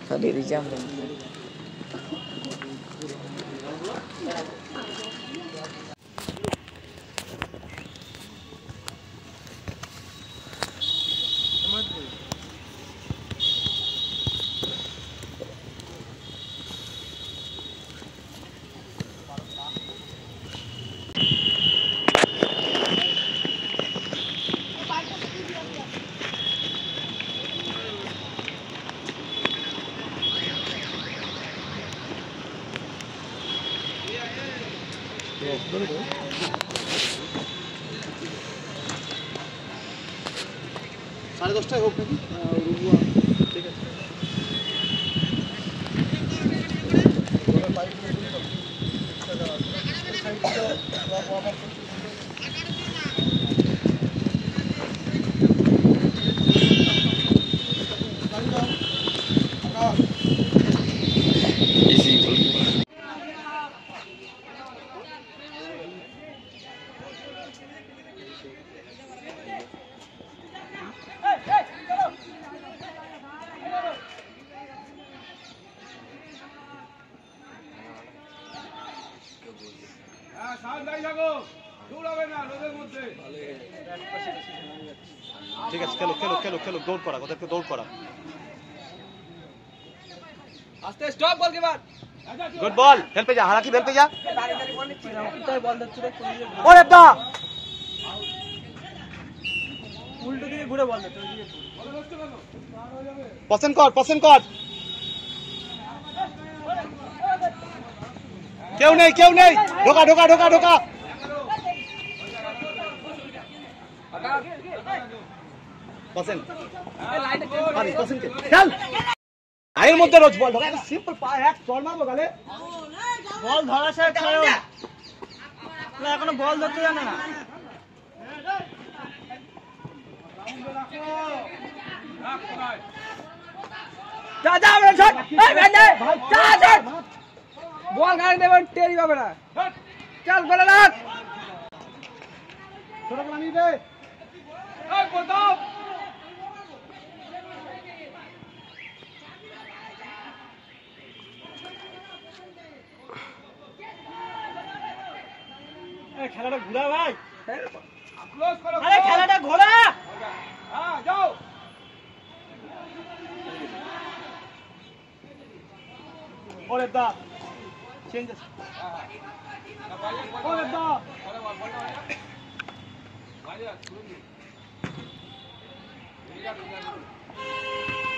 Tadi di jam. साढ़े 10টায় হোক নাকি ঠিক আছে ঠিক আছে খেলো খেলো খেলো খেলো দৌড় করা ওদেরকে দৌড় করা আস্তে স্টপ বল কিবার গুড বল হেল্প যা হারাকি হেল্প যা বল দিচ্ছে ওরে দা উল্টো দিকে ঘুরে বল দিচ্ছে পছন্দ কর কেউ নেই ঢোকা পছন্দ চল আয়ের মধ্যে রোজ বল ঢোকা সিম্পল পায় এক চল মারবো গালে বল ধরা শেখ ছাড়ো না এখনো বল ধরতে জানে না যা আমরা শট এই ভেন্ডে যা বল গাড়ি দেবেন টেরি পাবে না চল বলে রাখ ছোট পানি দে এই প্রতাপ এই খেলাটা ঘোরা ভাই ক্লোজ করো আরে খেলাটা ঘোরা হ্যাঁ যাও ওরে দা চেঞ্জ ওরে দা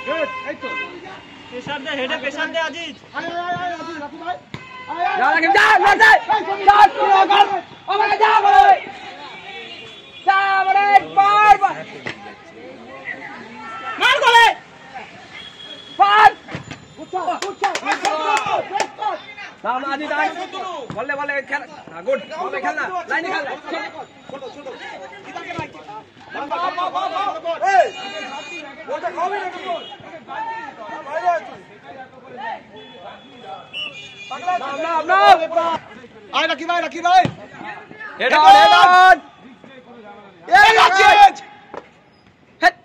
গুড এই তো প্রেসার দে হেডে প্রেসার দে আজিজ আয় আজিজ রাখি ভাই যা রাখি যা মার দে যা পুরো গল আমাকে যা বলে যা বলে মার গলে পার উঠা নাম আজিজ আয় বলে খেল গুড বলে খেলনা লাইনে খেল ছোট কিদাকে ভাই এই ওটা খাবি না বল বাইরে আছিস পাগলা আয় রাখি ভাই হেড অন এই রাখেজ হেড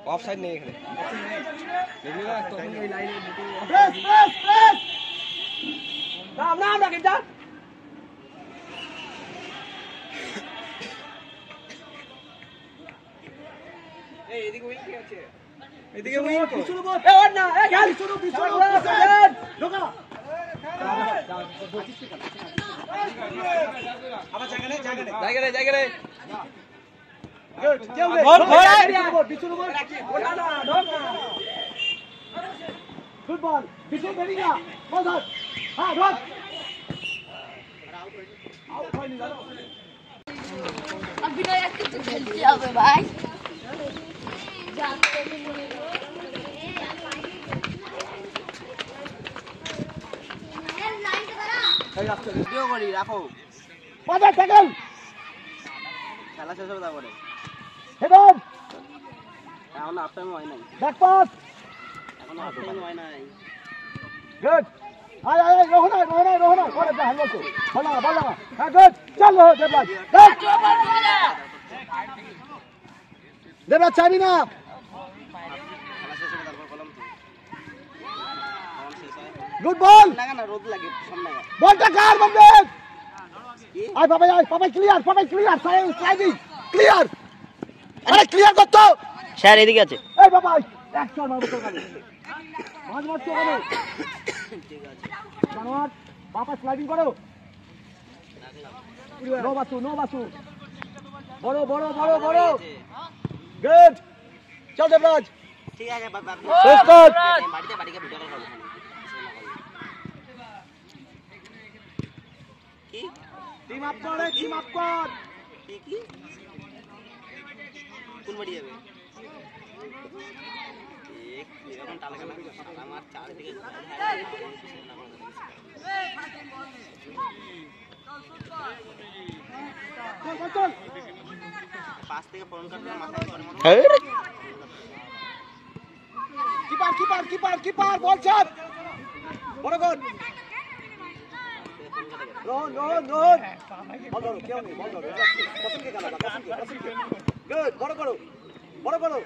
অফসাইড নেই এখানে দেখলি না তখন এই লাইনে প্রেস নাম রাখি যা এই এদিকে উইং কি আছে এদিকে উইং তো পিছনে বল এ ওর না এ খেল পিছনে ঢোকা আবার জায়গা নে গুড কেউ নে বল পিছনে বল ওটা না ঢোকা গুড বল পিছনে বেরিয়ে যা বল ধর হ্যাঁ ধর আউট হয়নি জানো अभी तो यार कितने जल्दी आ गए भाई जानते नहीं मुझे लाइन के तरह এই রাস্তা ভিডিও করি রাখো বাজার টাকেল খেলা শেষ হবে তারপরে হেড অন এখন হাফ টাইম হয় নাই ব্যাক পাস এখন হাফ টাইম হয় নাই গুড आय आय रोहना और हैंडल को बोला हां गुड चल हो देवराज देवराज चाबी ना गुड बॉल লাগা না রোদ লাগে সামনে বলটা কার বন্ধে আয় বাবা ক্লিয়ার সাইড ক্লিয়ার আরে ক্লিয়ার কর তো স্যার এদিকে আছে এই বাবা এক শট মারবো তো গালে মাঝ মারতে হবে ঠিক আছে জানোয়ার বাবা স্লাইডিং করো নো বাসু বড় গুড চল দেবরাজ ঠিক আছে বাবা শেষ কর বাড়িতে ভিডিও কল করব কি টিম আপ কর কি কোন বাড়ি যাবে এক এরকম টালা আমার চারিদিকে চল পাশ থেকে ফোন করতে মাথায় করে কিপার বল ছাড় বড় গোল রোহন বল ধরো কেউ নেই বল ধরো কসম কে গালা কসম কে গুড বড় করো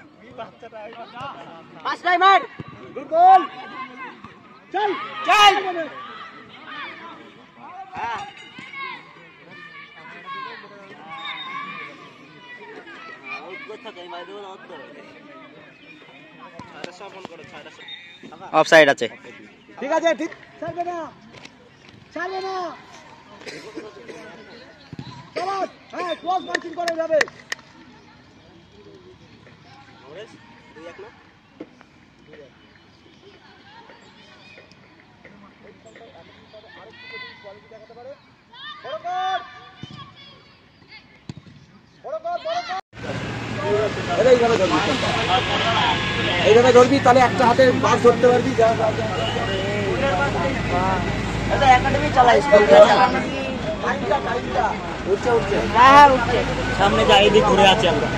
পাঁচ টাইমার গুড গোল চল হ্যাঁ অফসাইড আছে ঠিক আছে ঠিক ছাড়বে না চলো হ্যাঁ ক্লোজ মার্কিং করে যাবে এইভাবে ধরবি তাহলে একটা হাতে বাস ধরতে পারবি একাডেমি চালাই উঠছে হ্যাঁ উঠছে সামনে যাই দিক ঘুরে আছি আমরা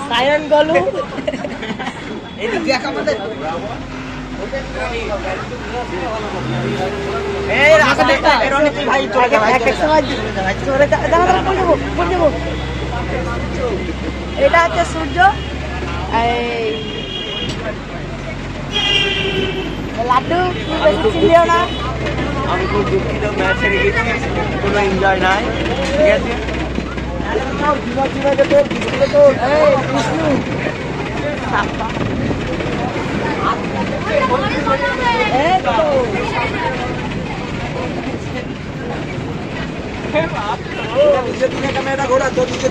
সায়ন গলু এদিক দেখ আমাদের এই রাখা দেখতে রনিত ভাই চলে গেল এক সময় চলে দাঁড়া পড়ে যাব এটা হচ্ছে সূর্য এই লাড্ডু বেশি চিনলিও না আমি খুব দুঃখিত ম্যাচ হেরে গেছি কোনো এনজয় নাই ঠিক আছে বিষ্ণু ক্যামেরা ঘোরা তো দিকে